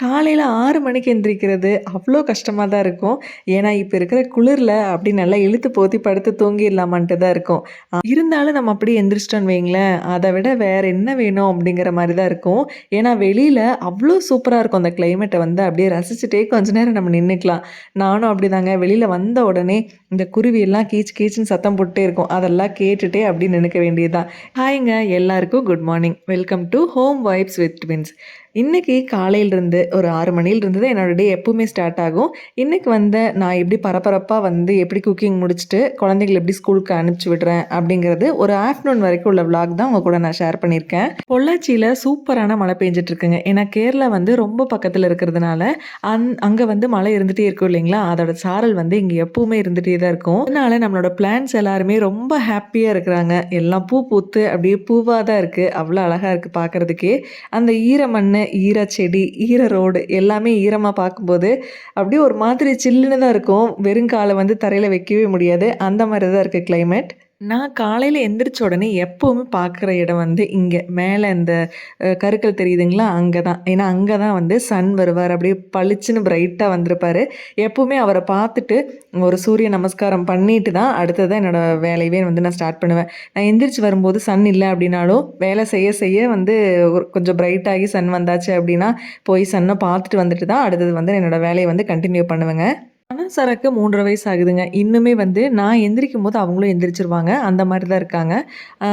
காலையில 6 மணிக்கு எந்திரிக்கிறது அவ்ளோ கஷ்டமா தான் இருக்கும். ஏன்னா, இப்ப இருக்கிற குளிர்ல அப்படி நல்லா இழுத்து போத்தி படுத்து தூங்கிர்லாமான்ட்டு தான் இருக்கும். இருந்தாலும் நம்ம அப்படியே எந்திரிச்சிட்டோம்னு வைங்களேன், அத விட வேற என்ன வேணும் அப்படிங்கிற மாரி தான் இருக்கும். ஏன்னா, வெளியில அவ்ளோ சூப்பரா இருக்கும். அந்த கிளைமேட்ட வந்து அப்படியே ரசிச்சுட்டே கொஞ்ச நேரம் நம்ம நின்னுக்கலாம். நானும் அப்படிதாங்க. வெளியில வந்த உடனே இந்த குருவி எல்லாம் கீச் கீச்சுன்னு சத்தம் போட்டுட்டே இருக்கும். அதெல்லாம் கேட்டுட்டே அப்படியே நின்னுக்க வேண்டியது தான். ஹாய்ங்க எல்லாருக்கும் good morning. Welcome to home vibes with twins. இன்னைக்கு காலையிலிருந்து ஒரு 6 மணியிலிருந்து தான் என்னோட டே எப்பவுமே ஸ்டார்ட் ஆகும். இன்னைக்கு வந்து நான் எப்படி பரபரப்பா வந்து எப்படி குக்கிங் முடிச்சுட்டு குழந்தைகள எப்படி ஸ்கூலுக்கு அனுப்பிச்சு விடுறேன் அப்படிங்கிறது ஒரு ஆஃப்டர்நூன் வரைக்கும் உள்ள விளாக் தான் உங்க கூட நான் ஷேர் பண்ணியிருக்கேன். பொள்ளாச்சியில சூப்பரான மழை பெஞ்சிட்டு இருக்குங்க. ஏன்னா கேரளா வந்து ரொம்ப பக்கத்துல இருக்கிறதுனால அங்க வந்து மழை இருந்துட்டே இருக்கும் இல்லைங்களா? அதோட சாரல் வந்து இங்க எப்பவுமே இருந்துட்டே தான் இருக்கும். அதனால நம்மளோட பிளான்ட்ஸ் எல்லாருமே ரொம்ப ஹாப்பியா இருக்கிறாங்க. எல்லாம் பூ பூத்து அப்படியே பூவா தான் இருக்கு. அவ்வளோ அழகா இருக்கு பார்க்கறதுக்கே. அந்த ஈர மண்ணு, ஈர செடி, ஈர ரோடு எல்லாமே ஈரமா பார்க்கும்போது, அப்படியே ஒரு மாதிரி சில்லுன்னு தான் இருக்கும். வெறும் கால வந்து தரையில வைக்கவே முடியாது. அந்த மாரி தான் இருக்கு கிளைமேட். நான் காலையில எந்திரிச்ச உடனே எப்பவுமே பார்க்குற இடம் வந்து இங்க. மேல இந்த கருக்கள் தெரியுதுங்களா? அங்க தான். ஏன்னா அங்க தான் வந்து சன் வருவார். அப்படியே பளிச்சுன்னு பிரைட்டா வந்திருப்பாரு. எப்பவுமே அவர பார்த்துட்டு ஒரு சூரிய நமஸ்காரம் பண்ணிட்டு தான் அடுத்ததா என்னோட வேலையவே வந்து நான் ஸ்டார்ட் பண்ணுவேன். நான் எந்திரிச்சு வரும்போது சன் இல்ல அப்படின்னாலும், வேலை செய்ய செய்ய வந்து கொஞ்சம் பிரைட் ஆகி சன் வந்தாச்சு அப்படின்னா, போய் சன்ன பார்த்துட்டு வந்துட்டு தான் அடுத்தது வந்து என்னோட வேலைய வந்து கன்டின்யூ பண்ணுவேங்க. சரக்கு 3 1/2 வயசு ஆகுதுங்க. இன்னுமே வந்து நான் எந்திரிக்கும்போது அவங்களும் எந்திரிச்சுருவாங்க. அந்த மாரி தான் இருக்காங்க.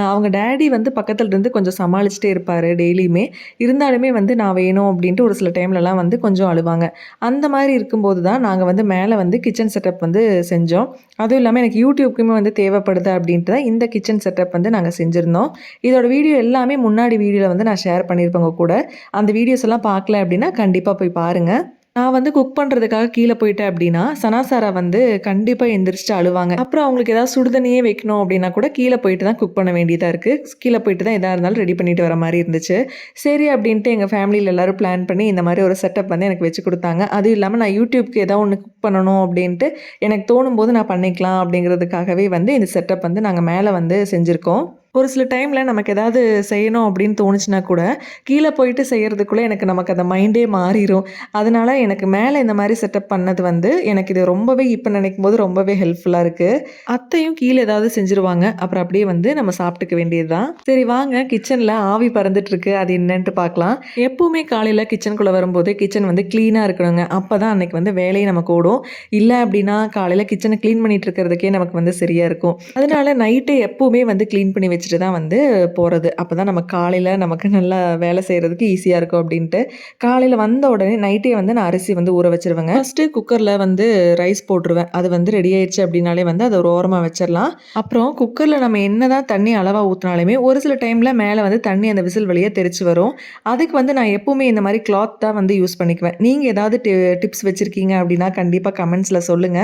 அவங்க டாடி வந்து பக்கத்துல இருந்து கொஞ்சம் சமாளிச்சுட்டே இருப்பாரு டெய்லியுமே. இருந்தாலுமே வந்து நான் வேணும் அப்டின்ட்டு ஒரு சில டைம்லலாம் வந்து கொஞ்சம் அழுவாங்க. அந்த மாரி இருக்கும்போது தான் நாங்க வந்து மேல வந்து கிச்சன் செட்டப் வந்து செஞ்சோம். அதுவும் இல்லாம எனக்கு யூடியூப்க்குமே வந்து தேவைப்படுது அப்டின்ட்டு தான் இந்த கிச்சன் செட்டப் வந்து நாங்க செஞ்சிருந்தோம். இதோட வீடியோ எல்லாமே முன்னாடி வீடியோல வந்து நான் ஷேர் பண்ணியிருப்பேன் உங்க கூட. அந்த வீடியோஸ் எல்லாம் பார்க்கல அப்டின்னா கண்டிப்பா போய் பாருங்க. நான் வந்து குக் பண்றதுக்காக கீழ போயிட்டேன் அப்டின்னா, சனாசாரா வந்து கண்டிப்பா எந்திரிச்சுட்டு அழுவாங்க. அப்புறம் அவங்களுக்கு ஏதாவது சுடுதண்ணியே வைக்கணும் அப்டின்னா கூட கீழ போயிட்டு தான் குக் பண்ண வேண்டியதா இருக்கு. கீழ போயிட்டு தான் எதா இருந்தாலும் ரெடி பண்ணிட்டு வர மாரி இருந்துச்சு. சரி அப்டின்ட்டு எங்க ஃபேமிலில எல்லாரும் பிளான் பண்ணி இந்த மாரி ஒரு செட்டப் வந்து எனக்கு வச்சு குடுத்தாங்க. அதுவும் இல்லாம நான் யூடியூப்க்கு ஏதாவது ஒண்ணு குக் பண்ணணும் அப்டின்ட்டு எனக்கு தோணும்போது நான் பண்ணிக்கலாம் அப்டிங்கிறதுக்காகவே வந்து இந்த செட்டப் வந்து நாங்க மேல வந்து செஞ்சிருக்கோம். ஒரு சில டைம்ல நமக்கு ஏதாவது செய்யணும் அப்படின்னு தோணுச்சுனா கூட, கீழ போயிட்டு செய்யறதுக்குள்ள நமக்கு அந்த மைண்டே மாறிரும். அதனால எனக்கு மேல இந்த மாரி செட்டப் பண்ணது வந்து, எனக்கு இது ரொம்பவே இப்ப நினைக்கும்போது ரொம்பவே ஹெல்ப்ஃபுல்லா இருக்கு. அத்தையும் கீழ ஏதாவது செஞ்சுருவாங்க. அப்புறம் அப்படியே வந்து நம்ம சாப்பிட்டுக்க வேண்டியது தான். சரி வாங்க கிச்சன்ல ஆவி பறந்துட்டு இருக்கு. அது என்னன்ட்டு பார்க்கலாம். எப்பவுமே காலையில கிச்சனுக்குள்ள வரும்போது, கிச்சன் வந்து கிளீனா இருக்கணுங்க. அப்பதான் அன்னைக்கு வந்து வேலையே நமக்கு ஓடும். இல்ல அப்படின்னா, காலையில கிச்சன கிளீன் பண்ணிட்டு இருக்கிறதுக்கே நமக்கு வந்து சரியா இருக்கும். அதனால நைட்டே எப்பவுமே வந்து கிளீன் பண்ணி வச்சுட்டு தான் வந்து போறது. அப்பதான் நம்ம காலையில நமக்கு நல்லா வேலை செய்றதுக்கு ஈஸியா இருக்கும் அப்டின்ட்டு. காலையில வந்த உடனே நைட்டே வந்து நான் அரிசி வந்து ஊற வச்சுருவேங்க. ஃபர்ஸ்ட்டு குக்கர்ல வந்து ரைஸ் போட்டுருவேன். அது வந்து ரெடி ஆயிடுச்சு அப்டின்னாலே வந்து அத ஒரு ஓரமா வச்சிரலாம். அப்புறம் குக்கர்ல நம்ம என்னதான் தண்ணி அளவா ஊத்துனாலுமே, ஒரு சில டைம்ல மேல வந்து தண்ணி அந்த விசில் வழியா தெறிச்சு வரும். அதுக்கு வந்து நான் எப்பவுமே இந்த மாரி கிளாத் தான் வந்து யூஸ் பண்ணிக்குவேன். நீங்க ஏதாவது டிப்ஸ் வச்சிருக்கீங்க அப்டின்னா கண்டிப்பா கமெண்ட்ஸ்ல சொல்லுங்க.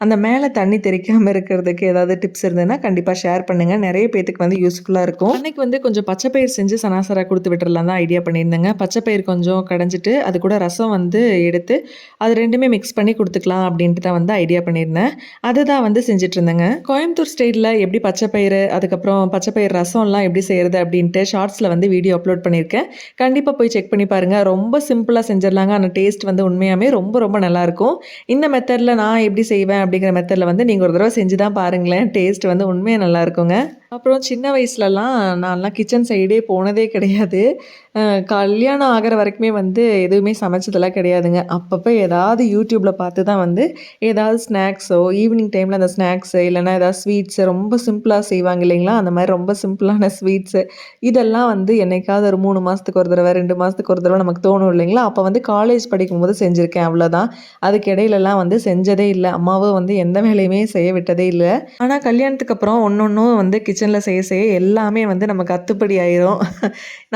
அந்த மேல தண்ணி தெறிக்காம இருக்கிறதுக்கு ஏதாவது டிப்ஸ் இருந்ததுன்னா கண்டிப்பா ஷேர் பண்ணுங்க. நெறைய பேத்துக்கு வந்து யூஸ்ஃபுல்லா இருக்கும். அன்னைக்கு வந்து கொஞ்சம் பச்சை பயிர் செஞ்சு சனாசரா குடுத்து விட்டுறலாம் தான் ஐடியா பண்ணியிருந்தேங்க. பச்சை பயிர் கொஞ்சம் கடைஞ்சிட்டு, அது கூட ரசம் வந்து எடுத்து, அது 2மே மிக்ஸ் பண்ணி குடுத்துக்கலாம் அப்படின்ட்டு தான் வந்து ஐடியா பண்ணியிருந்தேன். அதுதான் வந்து செஞ்சுட்டுருந்தேங்க. கோயம்புத்தூர் ஸ்டைல்ல எப்படி பச்சை பயிறு, அதுக்கப்புறம் பச்சை பயிர் ரசம்லாம் எப்படி செய்றது அப்படின்ட்டு ஷார்ட்ஸ்ல வந்து வீடியோ அப்லோட் பண்ணியிருக்கேன். கண்டிப்பா போய் செக் பண்ணி பாருங்க. ரொம்ப சிம்பிளா செஞ்சிடலாங்க. ஆனா டேஸ்ட் வந்து உண்மையாவே ரொம்ப ரொம்ப நல்லாயிருக்கும். இந்த மெத்தட்ல நான் எப்படி செய்வேன் அப்படிங்கிற மெத்தட்ல வந்து நீங்க ஒரு தடவ செஞ்சு தான் பாருங்களேன். டேஸ்ட் வந்து உண்மையா நல்லாயிருக்குங்க. அப்புறம் சின்ன வயசுலலாம் நான்லாம் கிச்சன் சைடே போனதே கிடையாது. அ கல்யாணம் ஆகுற வரைக்குமே வந்து எதுவுமே சமைச்சதெல்லாம் கிடையாதுங்க. அப்பப்போ ஏதாவது யூடியூப்ல பார்த்து தான் வந்து ஏதாவது ஸ்நாக்ஸோ, ஈவினிங் டைம்ல அந்த ஸ்நாக்ஸு இல்லைன்னா ஏதாவது ஸ்வீட்ஸு ரொம்ப சிம்பிளா செய்வாங்க இல்லைங்களா? அந்த மாரி ரொம்ப சிம்பிளான ஸ்வீட்ஸு இதெல்லாம் வந்து என்னைக்காவது ஒரு 3 மாசத்துக்கு ஒரு தடவ, 2 மாசத்துக்கு ஒரு தடவ நமக்கு தோணும் இல்லைங்களா? அப்போ வந்து காலேஜ் படிக்கும்போது செஞ்சிருக்கேன் அவ்வளோதான். அதுக்கு இடையிலலாம் வந்து செஞ்சதே இல்ல. அம்மாவும் வந்து எந்த வேலையுமே செய்ய விட்டதே இல்ல. ஆனா கல்யாணத்துக்கு அப்புறம் ஒன்னொன்னும் வந்து கிச்சன்ல செய்ய செய்ய எல்லாமே வந்து நமக்கு அத்துப்படி ஆயிரும்.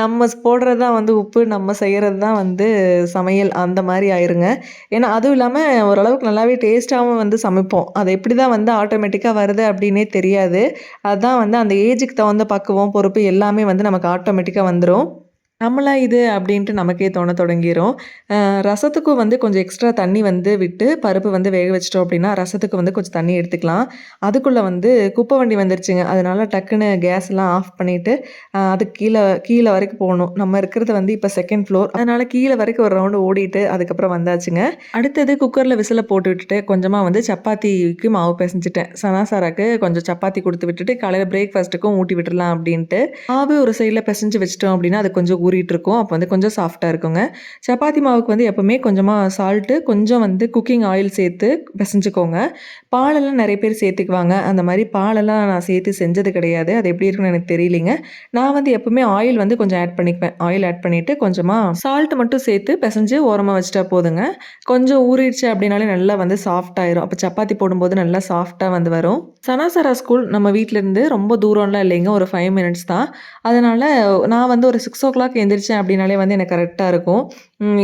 நம்ம போடுறது தான் வந்து உப்பு, நம்ம செய்யறது தான் வந்து சமையல் அந்த மாரி ஆயிருங்க. ஏன்னா அதுவும் இல்லாம ஓரளவுக்கு நல்லாவே டேஸ்ட்டாவும் வந்து சமைப்போம். அது எப்படி தான் வந்து ஆட்டோமேட்டிக்கா வருது அப்படின்னே தெரியாது. அதான் வந்து அந்த ஏஜுக்கு தகுந்த பக்குவம், பொறுப்பு எல்லாமே வந்து நமக்கு ஆட்டோமேட்டிக்கா வந்துரும். நம்மளா இது அப்படின்ட்டு நமக்கே தோண தொடங்கிரும். ரசத்துக்கும் வந்து கொஞ்சம் எக்ஸ்ட்ரா தண்ணி வந்து விட்டு பருப்பு வந்து வேக வச்சுட்டோம் அப்படின்னா, ரசத்துக்கு வந்து கொஞ்சம் தண்ணி எடுத்துக்கலாம். அதுக்குள்ள வந்து குப்பை வண்டி வந்துருச்சுங்க. அதனால டக்குன்னு கேஸ்லாம் ஆஃப் பண்ணிட்டு, அதுக்கு கீழ கீழ வரைக்கும் போணும். நம்ம இருக்கிறது வந்து இப்ப 2ண்ட் ஃப்ளோர். அதனால கீழ வரைக்கும் ஒரு ரவுண்டு ஓடிட்டு, அதுக்கப்புறம் வந்தாச்சுங்க. அடுத்தது குக்கர்ல விசில போட்டு விட்டுட்டு, கொஞ்சமா வந்து சப்பாத்திக்கு மாவு பெசஞ்சுட்டேன். சனா சாராக்கு கொஞ்சம் சப்பாத்தி குடுத்து விட்டுட்டு, காலையில பிரேக்ஃபாஸ்ட்டுக்கும் ஊட்டி விட்டுறலாம் அப்படின்ட்டு. மாவு ஒரு சைடுல பெசஞ்சு வச்சுட்டோம் அப்படின்னா, அது கொஞ்சம் ஊறிட்டுருக்கும். அப்போ வந்து கொஞ்சம் சாஃப்ட்டா இருக்குங்க. சப்பாத்தி மாவுக்கு வந்து எப்பவுமே கொஞ்சமா சால்ட்டு, கொஞ்சம் வந்து குக்கிங் ஆயில் சேர்த்து பெசஞ்சுக்கோங்க. பாலெல்லாம் நெறைய பேர் சேர்த்துக்குவாங்க. அந்த மாரி பாலெல்லாம் நான் சேர்த்து செஞ்சது கிடையாது. அது எப்படி இருக்குன்னு எனக்கு தெரியலைங்க. நான் வந்து எப்பவுமே ஆயில் வந்து கொஞ்சம் ஆட் பண்ணிக்குவேன். ஆயில் ஆட் பண்ணிட்டு கொஞ்சமா சால்ட் மட்டும் சேர்த்து பெசஞ்சு ஓரமா வச்சுட்டா போதுங்க. கொஞ்சம் ஊறிடுச்சு அப்படின்னாலே நல்லா வந்து சாஃப்ட் ஆயிரும். அப்ப சப்பாத்தி போடும்போது நல்லா சாஃப்ட்டா வந்து வரும். சனாசரா ஸ்கூல் நம்ம வீட்லருந்து ரொம்ப தூரம்லாம் இல்லைங்க. ஒரு 5 மினிட்ஸ் தான். அதனால நான் வந்து ஒரு 6:00 எந்திரிச்சேன் அப்படின்னாலே வந்து எனக்கு கரெக்ட்டா இருக்கும்.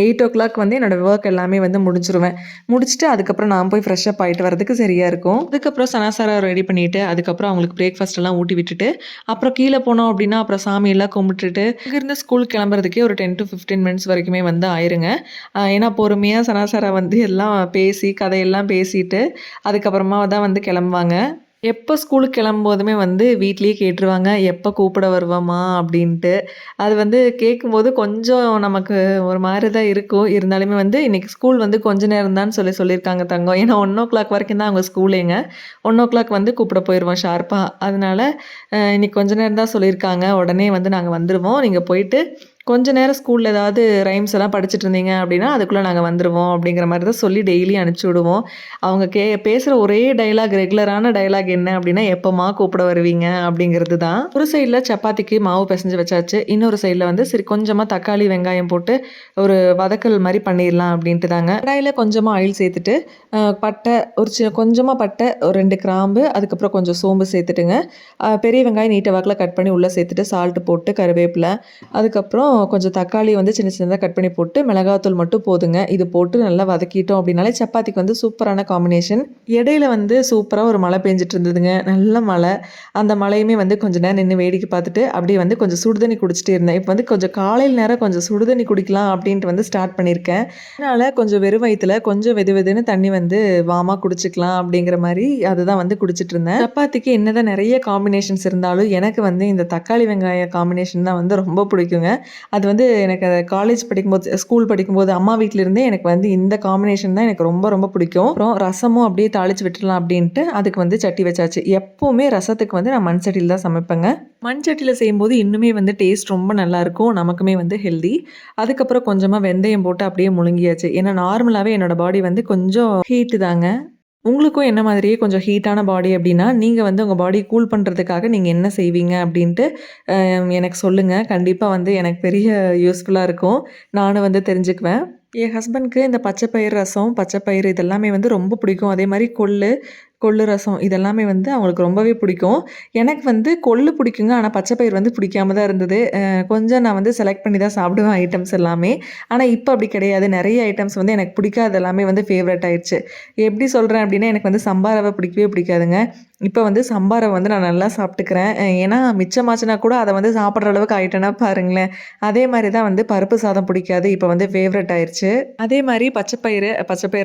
8:00 வந்து என்னோட வொர்க் எல்லாமே வந்து முடிச்சுருவேன். முடிச்சுட்டு அதுக்கப்புறம் நான் போய் ஃப்ரெஷ் அப் ஆயிட்டு வரதுக்கு சரியா இருக்கும். அதுக்கப்புறம் சனாசாரா ரெடி பண்ணிட்டு, அதுக்கப்புறம் அவங்களுக்கு பிரேக்ஃபாஸ்ட் எல்லாம் ஊட்டி விட்டுட்டு, அப்புறம் கீழ போனோம் அப்படின்னா, அப்புறம் சாமியெல்லாம் கும்பிட்டுட்டு, அங்கேருந்து ஸ்கூல் கிளம்புறதுக்கே ஒரு 10 to 15 மினிட்ஸ் வரைக்குமே வந்து ஆயிருங்க. ஏன்னா பொறுமையா சனாசாரா வந்து எல்லாம் பேசி, கதையெல்லாம் பேசிட்டு, அதுக்கப்புறமா தான் வந்து கிளம்புவாங்க. எப்போ ஸ்கூலுக்கு கிளம்பும்போதுமே வந்து வீட்லயே கேட்டுருவாங்க, "எப்போ கூப்பிட வருவம்மா?" அப்படின்ட்டு. அது வந்து கேட்கும்போது கொஞ்சம் நமக்கு ஒரு மாரி தான் இருக்கும். இருந்தாலுமே வந்து இன்னைக்கு ஸ்கூல் வந்து கொஞ்ச நேரம் தான் சொல்லியிருக்காங்க தங்கம். ஏன்னா 1:00 வரைக்கும் தான் அவங்க ஸ்கூலேங்க. 1:00 வந்து கூப்பிட போயிருவோம் ஷார்ப்பா. அதனால இன்னைக்கு கொஞ்ச நேரம் தான் சொல்லியிருக்காங்க. உடனே வந்து நாங்க வந்துருவோம். நீங்க போயிட்டு கொஞ்ச நேரம் ஸ்கூல்ல ஏதாவது ரைம்ஸ் எல்லாம் படிச்சுட்டு இருந்தீங்க அப்படின்னா, அதுக்குள்ள நாங்க வந்துருவோம் அப்படிங்கிற மாரி தான் சொல்லி டெய்லியும் அனுப்பிச்சு விடுவோம். அவங்க பேசுற ஒரே டயலாக் ரெகுலரான டயலாக் என்ன அப்படின்னா, "எப்பம்மா கூப்பிட வருவீங்க?" அப்படிங்கிறது தான். ஒரு சைடுல சப்பாத்திக்கு மாவு பெசஞ்சு வச்சாச்சு. இன்னொரு சைடுல வந்து சரி கொஞ்சமா தக்காளி, வெங்காயம் போட்டு ஒரு வதக்கல் மாரி பண்ணிரலாம் அப்படின்ட்டு தாங்க. கடாயில கொஞ்சமா ஆயில் சேர்த்துட்டு, பட்டை ஒரு கொஞ்சமா பட்டை, ஒரு 2 கிராம்பு, அதுக்கப்புறம் கொஞ்சம் சோம்பு சேர்த்துட்டுங்க. பெரிய வெங்காயம் நீட்ட வாக்குல கட் பண்ணி உள்ள சேர்த்துட்டு, சால்ட் போட்டு, கருவேப்பில, அதுக்கப்புறம் கொஞ்சம் தக்காளி வந்து சின்ன சின்னதா கட் பண்ணி போட்டு, மிளகாத்தூள் மட்டும் போதுங்க. இது போட்டு நல்லா வதக்கிட்டோம் அப்படின்னாலே சப்பாத்திக்கு வந்து சூப்பரான காம்பினேஷன். இடையில வந்து சூப்பரா ஒரு மழை பெஞ்சுட்டு இருந்ததுங்க. நல்ல மழை. அந்த மழையுமே வந்து கொஞ்ச நேரம் நின்னு வேடிக்கை பார்த்துட்டு, அப்படியே வந்து கொஞ்சம் சுடுதண்ணி குடிச்சிட்டே இருந்தேன். இப்ப வந்து கொஞ்சம் காலையில நேரம் கொஞ்சம் சுடுதண்ணி குடிக்கலாம் அப்படின்ட்டு வந்து ஸ்டார்ட் பண்ணியிருக்கேன். அதனால கொஞ்சம் வெறும் வயித்துல கொஞ்சம் வெது வெதுன்னு தண்ணி வந்து வாமா குடிச்சுக்கலாம் அப்படிங்கிற மாரி அதுதான் வந்து குடிச்சிட்டு இருந்தேன். சப்பாத்திக்கு என்னதான் நெறைய காம்பினேஷன்ஸ் இருந்தாலும், எனக்கு வந்து இந்த தக்காளி வெங்காய காம்பினேஷன் தான் வந்து ரொம்ப பிடிக்குங்க. அது வந்து எனக்கு காலேஜ் படிக்கும்போது, ஸ்கூல் படிக்கும்போது அம்மா வீட்ல இருந்தே எனக்கு வந்து இந்த காம்பினேஷன் தான் எனக்கு ரொம்ப ரொம்ப பிடிக்கும். அப்புறம் ரசமும் அப்படியே தாளிச்சு விட்டுறலாம் அப்படின்ட்டு அதுக்கு வந்து சட்டி வச்சாச்சு. எப்பவுமே ரசத்துக்கு வந்து நான் மண் சட்டியில தான் சமைப்பேங்க. மண் சட்டியில செய்யும்போது இன்னுமே வந்து டேஸ்ட் ரொம்ப நல்லாயிருக்கும். நமக்குமே வந்து ஹெல்தி. அதுக்கப்புறம் கொஞ்சமா வெந்தயம் போட்டு அப்படியே முழுங்கியாச்சு. ஏன்னா நார்மலாவே என்னோட பாடி வந்து கொஞ்சம் ஹீட்டு தாங்க. உங்களுக்கும் என்ன மாதிரியே கொஞ்சம் ஹீட்டான பாடி அப்டின்னா, நீங்க வந்து உங்க பாடிய கூல் பண்றதுக்காக நீங்க என்ன செய்வீங்க அப்டின்ட்டு எனக்கு சொல்லுங்க. கண்டிப்பா வந்து எனக்கு பெரிய யூஸ்ஃபுல்லா இருக்கும். நானும் வந்து தெரிஞ்சுக்குவேன். என் ஹஸ்பண்ட்க்கு இந்த பச்சை பயிறு ரசம், பச்சை பயிறு இதெல்லாமே வந்து ரொம்ப பிடிக்கும். அதே மாரி கொள்ளு, கொள்ளு ரசம் இதெல்லாமே வந்து அவங்களுக்கு ரொம்பவே பிடிக்கும். எனக்கு வந்து கொள்ளு பிடிக்குங்க. ஆனா பச்சை பயிறு வந்து பிடிக்காம தான் இருந்தது. கொஞ்சம் நான் வந்து செலக்ட் பண்ணி தான் சாப்பிடுவேன் ஐட்டம்ஸ் எல்லாமே. ஆனா இப்ப அப்படி கிடையாது. நெறைய ஐட்டம்ஸ் வந்து எனக்கு பிடிக்காதது எல்லாமே வந்து ஃபேவரைட் ஆயிருச்சு. எப்படி சொல்றேன் அப்படின்னா, எனக்கு வந்து சம்பா ரவை பிடிக்கவே பிடிக்காதுங்க. இப்ப வந்து சம்பா ரவை வந்து நான் நல்லா சாப்பிட்டுக்கிறேன். ஏன்னா மிச்சமாச்சுனா கூட அத வந்து சாப்பிடுற அளவுக்கு ஆயிட்டேன்னா பாருங்களேன். அதே மாரி தான் வந்து பருப்பு சாதம் பிடிக்காது. இப்ப வந்து ஃபேவரைட் ஆயிருச்சு. அதே மாரி பச்சை பயிறு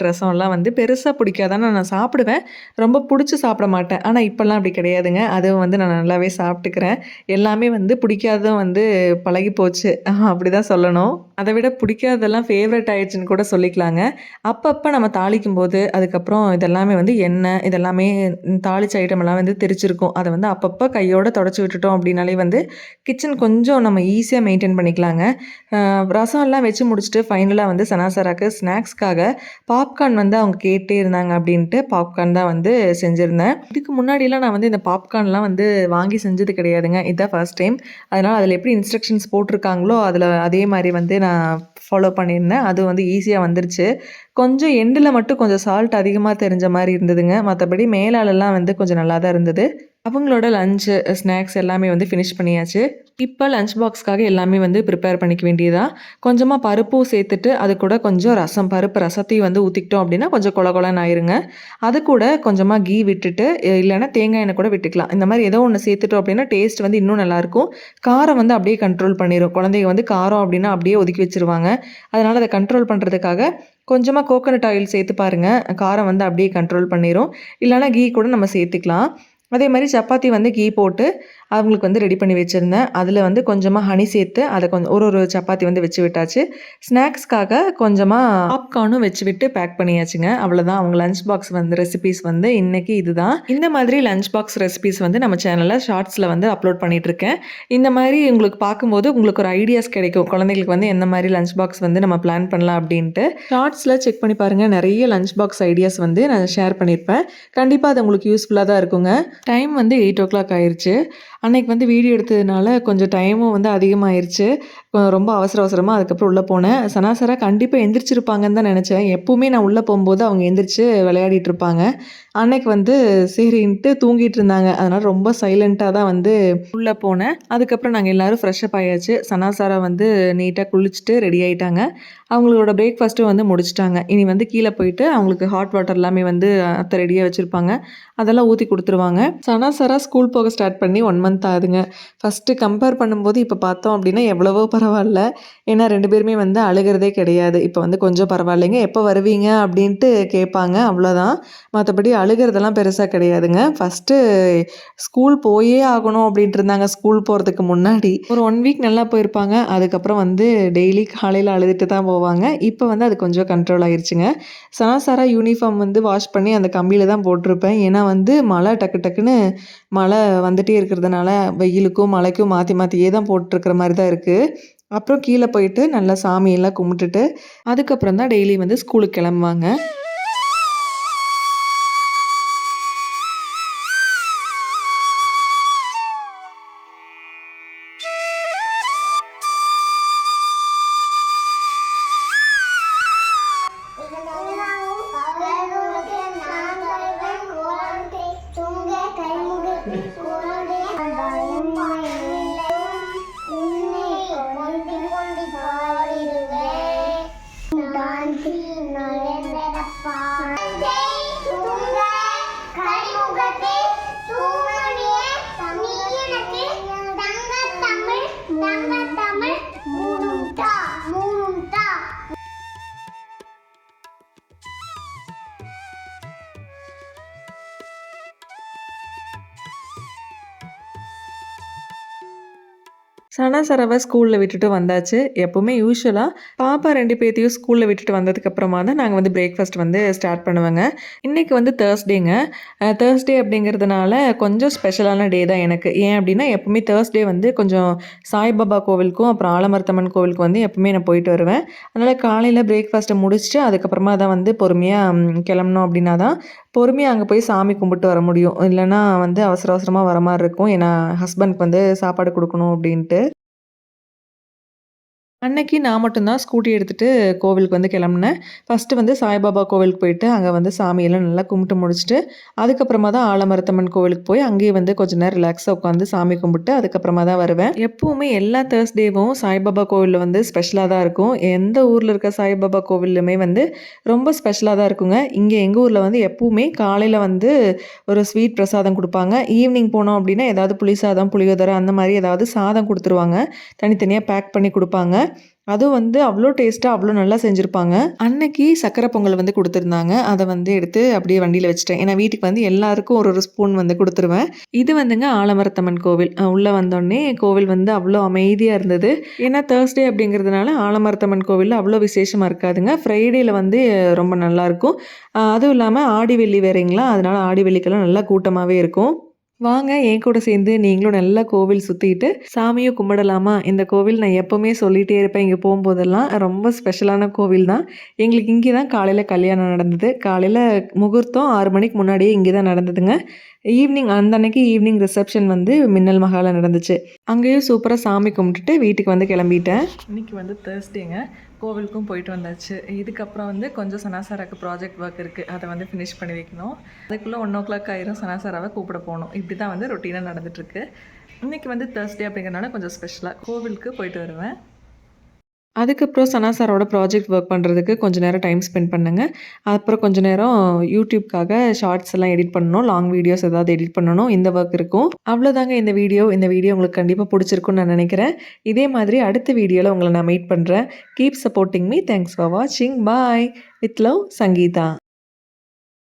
ரசம்லாம் வந்து பெருசா பிடிக்காது. ஆனா நான் சாப்பிடுவேன். ரொம்ப புடிச்சு சாப்பிட மாட்டேன். ஆனா இப்பலாம் அப்படி கிடையாதுங்க. அதுவும் வந்து நான் நல்லாவே சாப்பிட்டுக்கிறேன். எல்லாமே வந்து பிடிக்காததும் வந்து பழகி போச்சு. அப்படிதான் சொல்லணும். அத விட பிடிக்காததெல்லாம் ஃபேவரைட் ஆயிடுச்சுன்னு கூட சொல்லிக்கலாங்க. அப்பப்ப நம்ம தாளிக்கும்போது, அதுக்கப்புறம் இதெல்லாமே வந்து எண்ணெய், இதெல்லாமே தாளிச்ச ஐட்டமெல்லாம் வந்து தெரிச்சிருக்கும். அத வந்து அப்பப்ப கையோட தொடச்சு விட்டுட்டோம் அப்படின்னாலே வந்து, கிச்சன் கொஞ்சம் நம்ம ஈஸியா மெயின்டெயின் பண்ணிக்கலாங்க. ரசம்லாம் வச்சு முடிச்சுட்டு ஃபைனலா வந்து சனாசராக்கு ஸ்நாக்ஸ்க்காக பாப்கார்ன் வந்து அவங்க கேட்டே இருந்தாங்க அப்படின்ட்டு, பாப்கார்ன் தான் வந்து செஞ்சிருந்தேன். இதுக்கு முன்னாடிலாம் நான் வந்து இந்த பாப்கார்ன்லாம் வந்து வாங்கி செஞ்சது கிடையாதுங்க. இதான் ஃபர்ஸ்ட் டைம். அதனால அதில எப்படி இன்ஸ்ட்ரக்ஷன்ஸ் போட்டிருக்காங்களோ, அதில அதே மாரி வந்து நான் ஃபாலோ பண்ணியிருந்தேன். அது வந்து ஈஸியா வந்துருச்சு. கொஞ்சம் எண்டுல மட்டும் கொஞ்சம் சால்ட் அதிகமா தெரிஞ்ச மாரி இருந்ததுங்க. மத்தபடி மேலாலலாம் வந்து கொஞ்சம் நல்லா தான் இருந்தது. அவங்களோட லஞ்சு, ஸ்நாக்ஸ் எல்லாமே வந்து ஃபினிஷ் பண்ணியாச்சு. இப்ப லஞ்ச் பாக்ஸ்க்காக எல்லாமே வந்து ப்ரிப்பேர் பண்ணிக்க வேண்டியதா. கொஞ்சமா பருப்பும் சேர்த்துட்டு, அது கூட கொஞ்சம் ரசம், பருப்பு ரசத்தையும் வந்து ஊத்திக்கிட்டோம் அப்டின்னா, கொஞ்சம் கொல கொலன்னு ஆயிருங்க. அது கூட கொஞ்சமா கீ விட்டுட்டு, இல்லன்னா தேங்காய் எண்ணெய் கூட விட்டுக்கலாம். இந்த மாரி ஏதோ ஒண்ணு சேர்த்துட்டோம் அப்டின்னா, டேஸ்ட் வந்து இன்னும் நல்லாயிருக்கும். காரம் வந்து அப்படியே கண்ட்ரோல் பண்ணிரும். குழந்தைங்க வந்து காரம் அப்டின்னா அப்படியே ஒதுக்கி வச்சுருவாங்க. அதனால அத கண்ட்ரோல் பண்றதுக்காக கொஞ்சமா கோகனட் ஆயில் சேர்த்து பாருங்க. காரம் வந்து அப்படியே கண்ட்ரோல் பண்ணிரும். இல்லன்னா கீ கூட நம்ம சேர்த்துக்கலாம். அதே மாரி சப்பாத்தி வந்து கீ போட்டு அவங்களுக்கு வந்து ரெடி பண்ணி வச்சிருந்தேன். அதில வந்து கொஞ்சமா ஹனி சேர்த்து அத கொஞ்சம் ஒரு சப்பாத்தி வந்து வச்சு விட்டாச்சு. ஸ்நாக்ஸ்க்காக கொஞ்சமா பாப்கார்னும் வச்சு விட்டு பேக் பண்ணியாச்சுங்க. அவ்வளோதான் அவங்க லஞ்ச் பாக்ஸ் வந்து ரெசிபீஸ் வந்து இன்னைக்கு இதுதான். இந்த மாதிரி லஞ்ச் பாக்ஸ் ரெசிபீஸ் வந்து நம்ம சேனல்ல ஷார்ட்ஸ்ல வந்து அப்லோட் பண்ணிட்டுருக்கேன். இந்த மாரி உங்களுக்கு பார்க்கும்போது உங்களுக்கு ஒரு ஐடியாஸ் கிடைக்கும். குழந்தைங்களுக்கு வந்து எந்த மாரி லஞ்ச் பாக்ஸ் வந்து நம்ம பிளான் பண்ணலாம் அப்படின்ட்டு. ஷார்ட்ஸ்ல செக் பண்ணி பாருங்க. நெறைய லஞ்ச் பாக்ஸ் ஐடியாஸ் வந்து நான் ஷேர் பண்ணியிருப்பேன். கண்டிப்பா அது உங்களுக்கு யூஸ்ஃபுல்லா தான் இருக்குங்க. டைம் வந்து 8:00 ஆயிருச்சு. அன்னைக்கு வந்து வீடியோ எடுத்ததுனால கொஞ்சம் டைமும் வந்து அதிகமாயிருச்சு. ரொம்ப அவசர அவசரமா அதுக்கப்புறம் உள்ள போனேன். சனாசரா கண்டிப்பா எந்திரிச்சிருப்பாங்கன்னு தான் நெனச்சேன். எப்பவுமே நான் உள்ள போம்போது அவங்க எந்திரிச்சு விளையாடிட்டு இருப்பாங்க. அன்னைக்கு வந்து சரின்ட்டு தூங்கிட்டு இருந்தாங்க. அதனால ரொம்ப சைலன்ட்டா தான் வந்து உள்ள போனேன். அதுக்கப்புறம் நாங்க எல்லாரும் ஃப்ரெஷ் அப் ஆயாச்சு. சனாசாரா வந்து நீட்டா குளிச்சுட்டு ரெடி ஆயிட்டாங்க. அவங்களோட பிரேக்ஃபாஸ்ட்டும் வந்து முடிச்சுட்டாங்க. இனி வந்து கீழ போயிட்டு அவங்களுக்கு ஹாட் வாட்டர் எல்லாமே வந்து அத்தை ரெடியா வச்சிருப்பாங்க. அதெல்லாம் ஊத்தி குடுத்துருவாங்க. சனாசரா ஸ்கூல் போக ஸ்டார்ட் பண்ணி 1 மந்த் ஆகுதுங்க. ஃபர்ஸ்ட்டு கம்பேர் பண்ணும்போது இப்ப பார்த்தோம் அப்டின்னா எவ்வளவோ பரவால்ல. ஏன்னா 2 பேருமே வந்து அழுகுறதே கிடையாது. இப்ப வந்து கொஞ்சம் பரவாயில்லைங்க. எப்போ வருவீங்க அப்டின்ட்டு கேட்பாங்க. அவ்வளோதான். மத்தபடி அழுகுறதெல்லாம் பெருசா கிடையாதுங்க. ஃபர்ஸ்ட்டு ஸ்கூல் போயே ஆகணும் அப்டின்ட்டு இருந்தாங்க. ஸ்கூல் போறதுக்கு முன்னாடி. ஒரு 1 வீக் நல்லா போயிருப்பாங்க. அதுக்கப்புறம் வந்து டெய்லி காலையில அழுதுட்டு தான் போவாங்க. இப்ப வந்து அது கொஞ்சம் கண்ட்ரோல் ஆயிருச்சுங்க. சராசரா யூனிஃபார்ம் வந்து வாஷ் பண்ணி அந்த கம்பியில தான் போட்டிருப்பேன். ஏன்னா வந்து மழை டக்கு டக்குன்னு மழை வந்துட்டே இருக்கிறதுனால வெயிலுக்கும், மழைக்கும் மாத்தி மாத்தியே தான் போட்டுருக்கிற மாரி தான் இருக்கு. அப்புறம் கீழ போயிட்டு நல்லா சாமியெல்லாம் கும்பிட்டுட்டு, அதுக்கப்புறம் தான் டெய்லி வந்து ஸ்கூலுக்கு கிளம்புவாங்க. சனாசரவ ஸ்கூல்ல விட்டுட்டு வந்தாச்சு. எப்பவுமே யூசுவலா பாப்பா 2 பேத்தையும் ஸ்கூல்ல விட்டுட்டு வந்ததுக்கப்புறமா தான் நாங்க வந்து பிரேக்ஃபாஸ்ட் வந்து ஸ்டார்ட் பண்ணுவேங்க. இன்னைக்கு வந்து தேர்ஸ்டேங்க. தேர்ஸ்டே அப்படிங்கிறதுனால கொஞ்சம் ஸ்பெஷலான டே தான் எனக்கு. ஏன் அப்படின்னா, எப்பவுமே தேர்ஸ்டே வந்து கொஞ்சம் சாய்பாபா கோவிலுக்கும், அப்புறம் ஆலமரத்தம்மன் கோவிலுக்கும் வந்து எப்பவுமே நான் போயிட்டு வருவேன். அதனால காலையில பிரேக்ஃபாஸ்ட்ட முடிச்சுட்டு, அதுக்கப்புறமா தான் வந்து பொறுமையா கிளம்புனோம் அப்படின்னா தான், பொறுமையா அங்க போய் சாமி கும்பிட்டு வர முடியும். இல்லன்னா வந்து அவசர அவசரமா வர மாரி இருக்கும். ஏன்னா ஹஸ்பண்ட்க்கு வந்து சாப்பாடு குடுக்கணும் அப்படின்ட்டு. அன்னைக்கு நான் மட்டும் தான் ஸ்கூட்டி எடுத்துட்டு கோவிலுக்கு வந்து கிளம்புனேன். ஃபர்ஸ்ட்டு வந்து சாய்பாபா கோவிலுக்கு போயிட்டு, அங்க வந்து சாமியெல்லாம் நல்லா கும்பிட்டு முடிச்சுட்டு, அதுக்கப்புறமா தான் ஆலமரத்தம்மன் கோவிலுக்கு போய், அங்கேயே வந்து கொஞ்ச நேரம் ரிலாக்ஸா உட்காந்து சாமி கும்பிட்டு, அதுக்கப்புறமா தான் வருவேன். எப்பவுமே எல்லா தேர்ஸ்டேவும் சாய்பாபா கோவில்ல வந்து ஸ்பெஷலா தான் இருக்கும். எந்த ஊர்ல இருக்க சாய்பாபா கோவில்லுமே வந்து ரொம்ப ஸ்பெஷலா தான் இருக்குங்க. இங்க எங்க ஊர்ல வந்து எப்பவுமே காலையில வந்து ஒரு ஸ்வீட் பிரசாதம் குடுப்பாங்க. ஈவினிங் போனோம் அப்படின்னா, ஏதாவது புளி சாதம், புளியோதரை அந்த மாரி ஏதாவது சாதம் குடுத்துருவாங்க. தனித்தனியா பேக் பண்ணி குடுப்பாங்க. அதுவும் வந்து அவ்ளோ டேஸ்ட்டா, அவ்ளோ நல்லா செஞ்சிருப்பாங்க. அன்னைக்கு சர்க்கரை பொங்கல் வந்து குடுத்துருந்தாங்க. அத வந்து எடுத்து அப்படியே வண்டியில வச்சுட்டேன். ஏன்னா வீட்டுக்கு வந்து எல்லாருக்கும் ஒரு ஸ்பூன் வந்து குடுத்துருவேன். இது வந்துங்க ஆலமரத்தம்மன் கோவில். உள்ள வந்தோனே கோவில் வந்து அவ்ளோ அமைதியா இருந்தது. ஏன்னா தேர்ஸ்டே அப்படிங்கிறதுனால ஆலமரத்தம்மன் கோவில்ல அவ்ளோ விசேஷமா இருக்காதுங்க. ஃப்ரைடேல வந்து ரொம்ப நல்லாயிருக்கும். அதுவும் இல்லாம ஆடி வெள்ளி வேறங்களா, அதனால ஆடி வெள்ளிக்கெல்லாம் நல்லா கூட்டமாவே இருக்கும். வாங்க என் கூட சேர்ந்து நீங்களும் நல்லா கோவில் சுத்திட்டு சாமியும் கும்பிடலாமா? இந்த கோவில் நான் எப்பவுமே சொல்லிட்டே இருப்பேன். இங்க போம்போதெல்லாம் ரொம்ப ஸ்பெஷலான கோவில் தான். எங்களுக்கு இங்கே தான் காலையில கல்யாணம் நடந்தது. காலையில முகூர்த்தம் 6 மணிக்கு முன்னாடியே இங்கே தான் நடந்ததுங்க. அந்த அன்னைக்கு ஈவினிங் ரிசப்ஷன் வந்து மின்னல் மஹால்ல நடந்துச்சு. அங்கேயும் சூப்பரா சாமி கும்பிட்டுட்டு வீட்டுக்கு வந்து கிளம்பிட்டேன். இன்னைக்கு வந்து தேர்ஸ்டேங்க. கோவிலுக்கும் போயிட்டு வந்தாச்சு. இதுக்கப்புறம் வந்து கொஞ்சம் சனாசாராக்கு ப்ராஜெக்ட் ஒர்க் இருக்குது. அதை வந்து ஃபினிஷ் பண்ணி வைக்கணும். அதுக்குள்ளே 1:00 ஆயிரும் சனாசாராவை கூப்பிட போகணும். இப்படி தான் வந்து ரொட்டீனாக நடந்துகிட்ருக்கு. இன்றைக்கி வந்து தேர்ஸ்டே அப்படிங்கிறனால கொஞ்சம் ஸ்பெஷலாக கோவிலுக்கு போயிட்டு வருவேன். அதுக்கப்புறம் சனா சாரோட ப்ராஜெக்ட் ஒர்க் பண்ணுறதுக்கு கொஞ்சம் நேரம் டைம் ஸ்பெண்ட் பண்ணேங்க. அப்புறம் கொஞ்சம் நேரம் யூடியூப்காக ஷார்ட்ஸ் எல்லாம் எடிட் பண்ணணும். லாங் வீடியோஸ் ஏதாவது எடிட் பண்ணணும். இந்த ஒர்க் இருக்கும். அவ்வளோதாங்க இந்த வீடியோ. இந்த வீடியோ உங்களுக்கு கண்டிப்பாக பிடிச்சிருக்குன்னு நான் நினைக்கிறேன். இதே மாதிரி அடுத்த வீடியோவில் உங்களை நான் மீட் பண்ணுறேன். Keep supporting me. Thanks for வாட்சிங். பாய். With love, Sangeetha.